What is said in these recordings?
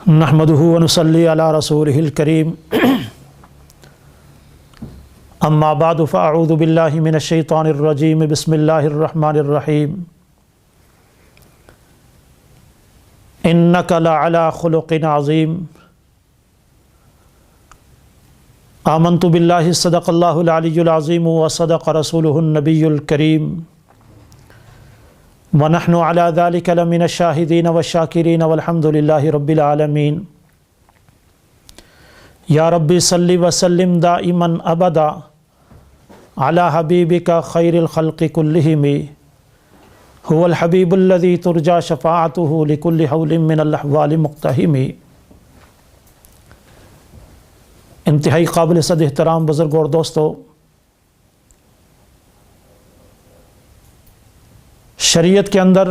نحمدہ ونصلی علی رسولہ الکریم اما بعد فاعوذ باللہ من الشیطان الرجیم بسم اللہ الرحمن الرحیم انک لعلی خلق عظیم آمنت باللہ صدق اللہ العلی العظیم وصدق رسولہ النبی الکریم ونحن على ذلك لمن الشاهدين والشاكرين والحمد لله رب العالمين یا ربی صلی وسلم دائما ابدا على حبیبک خیر الخلق كلهم هو الحبیب الذي ترجى شفاعته لكل حول من الاحوال مقتحم۔ انتہائی قابل صد احترام بزرگ اور دوستو، شریعت کے اندر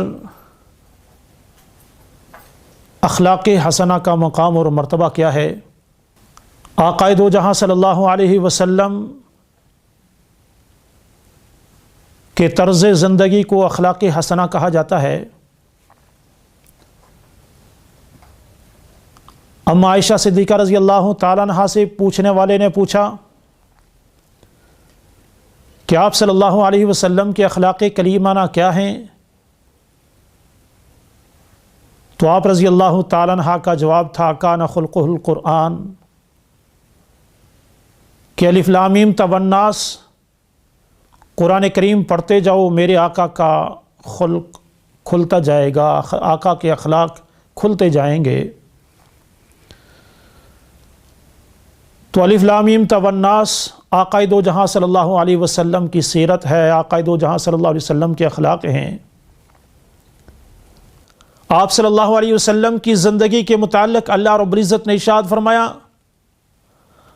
اخلاق حسنہ کا مقام اور مرتبہ کیا ہے؟ آقا دو جہاں صلی اللہ علیہ وسلم کے طرز زندگی کو اخلاق حسنہ کہا جاتا ہے۔ اما عائشہ صدیقہ رضی اللہ تعالیٰ عنہا سے پوچھنے والے نے پوچھا کہ آپ صلی اللہ علیہ وسلم کے اخلاق کریمانہ کیا ہیں؟ تو آپ رضی اللہ تعالیٰ عنہ کا جواب تھا کان خلقہ القرآن، کہ الف لام میم تا والناس، قرآن کریم پڑھتے جاؤ میرے آقا کا خلق کھلتا جائے گا، آقا کے اخلاق کھلتے جائیں گے۔ تو الف لام میم تا والناس آقا دو جہاں صلی اللہ علیہ وسلم کی سیرت ہے، آقا دو جہاں صلی اللہ علیہ وسلم کے اخلاق ہیں۔ آپ صلی اللہ علیہ وسلم کی زندگی کے متعلق اللہ رب العزت نے ارشاد فرمایا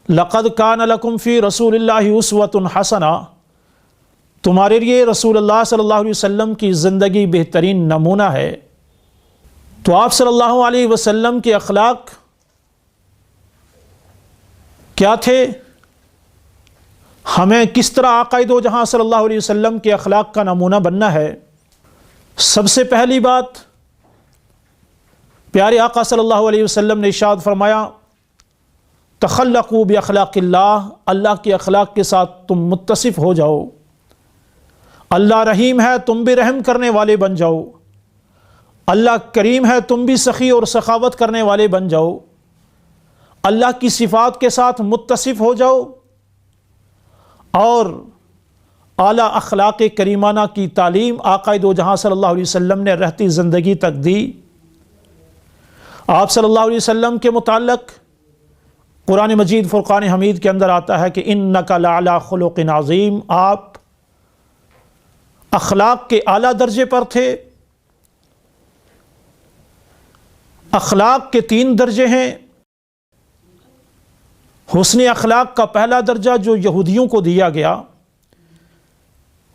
لقد کان لکم فی رسول اللہ اسوۃ حسنہ، تمہارے لیے رسول اللہ صلی اللہ علیہ وسلم کی زندگی بہترین نمونہ ہے۔ تو آپ صلی اللہ علیہ وسلم کے اخلاق کیا تھے؟ ہمیں کس طرح آقا دو جہاں صلی اللہ علیہ وسلم کے اخلاق کا نمونہ بننا ہے؟ سب سے پہلی بات، پیارے آقا صلی اللہ علیہ وسلم نے ارشاد فرمایا تخلقوا باخلاق اللہ، اللہ کے اخلاق کے ساتھ تم متصف ہو جاؤ۔ اللہ رحیم ہے، تم بھی رحم کرنے والے بن جاؤ۔ اللہ کریم ہے، تم بھی سخی اور سخاوت کرنے والے بن جاؤ۔ اللہ کی صفات کے ساتھ متصف ہو جاؤ اور اعلیٰ اخلاق کریمانہ کی تعلیم آقا دو جہاں صلی اللہ علیہ وسلم نے رہتی زندگی تک دی۔ آپ صلی اللہ علیہ وسلم کے متعلق قرآن مجید فرقان حمید کے اندر آتا ہے کہ انک لعلی خلق عظیم، آپ اخلاق کے اعلیٰ درجے پر تھے۔ اخلاق کے 3 درجے ہیں۔ حسن اخلاق کا پہلا درجہ جو یہودیوں کو دیا گیا،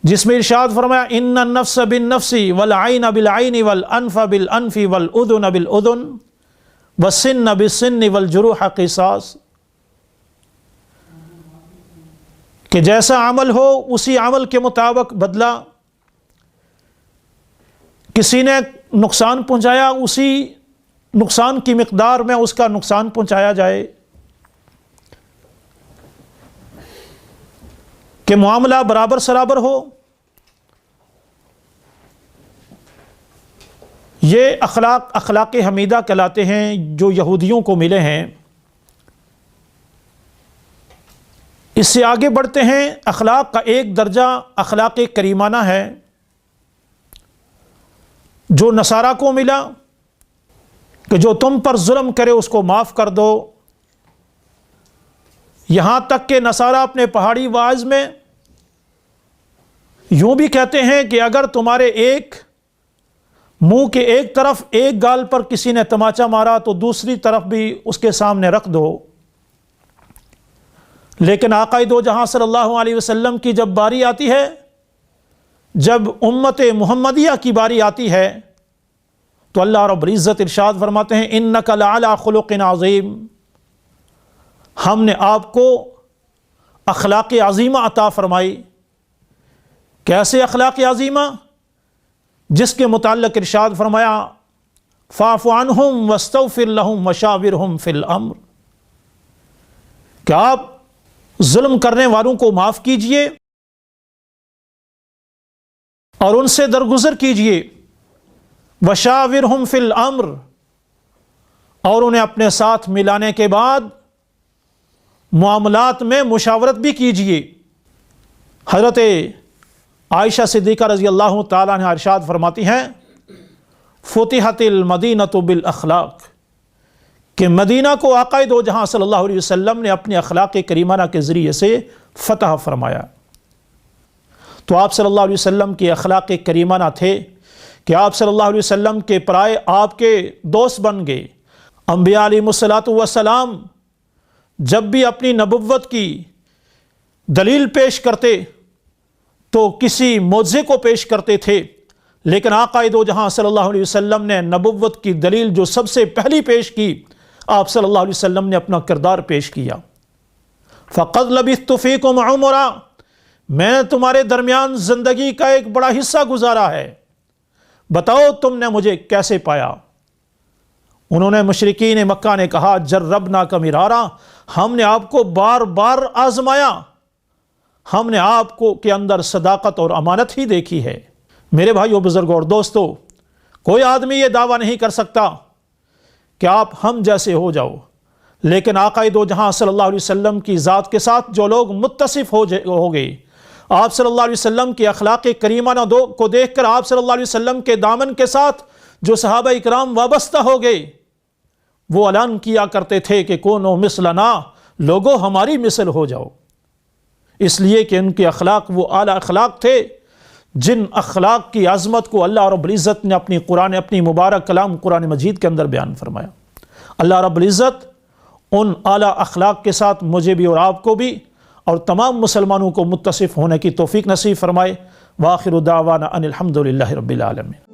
جس میں ارشاد فرمایا ان النفس بالنفس والعین بالعین والانف بالانف والاذن بالاذن والسن بالسن والجروح قصاص، کہ جیسا عمل ہو اسی عمل کے مطابق بدلہ۔ کسی نے نقصان پہنچایا، اسی نقصان کی مقدار میں اس کا نقصان پہنچایا جائے، کہ معاملہ برابر سرابر ہو۔ یہ اخلاق حمیدہ کہلاتے ہیں جو یہودیوں کو ملے ہیں۔ اس سے آگے بڑھتے ہیں، اخلاق کا ایک درجہ اخلاق کریمانہ ہے جو نصارہ کو ملا، کہ جو تم پر ظلم کرے اس کو معاف کر دو۔ یہاں تک کہ نصارہ اپنے پہاڑی واعظ میں یوں بھی کہتے ہیں کہ اگر تمہارے ایک منہ کے ایک طرف ایک گال پر کسی نے تماچا مارا تو دوسری طرف بھی اس کے سامنے رکھ دو۔ لیکن آقا دو جہاں صلی اللہ علیہ وسلم کی جب باری آتی ہے، جب امت محمدیہ کی باری آتی ہے، تو اللہ رب العزت ارشاد فرماتے ہیں انک لعلی خلق عظیم، ہم نے آپ کو اخلاق عظیمہ عطا فرمائی۔ کیسے اخلاق عظیمہ؟ جس کے متعلق ارشاد فرمایا فاعف عنہم واستغفر لہم وشاورہم فی الامر، کہ آپ ظلم کرنے والوں کو معاف کیجئے اور ان سے درگزر کیجئے، وشاورہم فی الامر، اور انہیں اپنے ساتھ ملانے کے بعد معاملات میں مشاورت بھی کیجئے۔ حضرت عائشہ صدیقہ رضی اللہ تعالیٰ عنہ ارشاد فرماتی ہیں فتحت المدینۃ بالاخلاق، کہ مدینہ کو آقا دو جہاں صلی اللہ علیہ وسلم نے اپنے اخلاق کریمانہ کے ذریعے سے فتح فرمایا۔ تو آپ صلی اللہ علیہ وسلم کے اخلاق کریمانہ تھے کہ آپ صلی اللہ علیہ وسلم کے پرائے آپ کے دوست بن گئے۔ انبیاء علیہ الصلوۃ والسلام جب بھی اپنی نبوت کی دلیل پیش کرتے تو کسی معجزے کو پیش کرتے تھے، لیکن آقا دو جہاں صلی اللہ علیہ وسلم نے نبوت کی دلیل جو سب سے پہلی پیش کی، آپ صلی اللہ علیہ وسلم نے اپنا کردار پیش کیا۔ فَقَدْ لَبِثْتُ فِيكُمْ عُمُرًا، میں نے تمہارے درمیان زندگی کا ایک بڑا حصہ گزارا ہے، بتاؤ تم نے مجھے کیسے پایا؟ انہوں نے مشرکین مکہ نے کہا جربناک مرارا، ہم نے آپ کو بار بار آزمایا، ہم نے آپ کو کے اندر صداقت اور امانت ہی دیکھی ہے۔ میرے بھائیو، بزرگوں اور دوستو، کوئی آدمی یہ دعویٰ نہیں کر سکتا کہ آپ ہم جیسے ہو جاؤ، لیکن آقا دو جہاں صلی اللہ علیہ وسلم کی ذات کے ساتھ جو لوگ متصف ہو گئے، آپ صلی اللہ علیہ وسلم کے اخلاق کریمانہ کو دیکھ کر آپ صلی اللہ علیہ وسلم کے دامن کے ساتھ جو صحابہ اکرام وابستہ ہو گئے، وہ اعلان کیا کرتے تھے کہ کونو مثلنا، لوگو ہماری مثل ہو جاؤ، اس لیے کہ ان کے اخلاق وہ اعلیٰ اخلاق تھے جن اخلاق کی عظمت کو اللہ رب العزت نے اپنی مبارک کلام قرآن مجید کے اندر بیان فرمایا۔ اللہ رب العزت ان اعلیٰ اخلاق کے ساتھ مجھے بھی اور آپ کو بھی اور تمام مسلمانوں کو متصف ہونے کی توفیق نصیب فرمائے۔ وآخر دعوانا ان الحمد للہ رب العالمین۔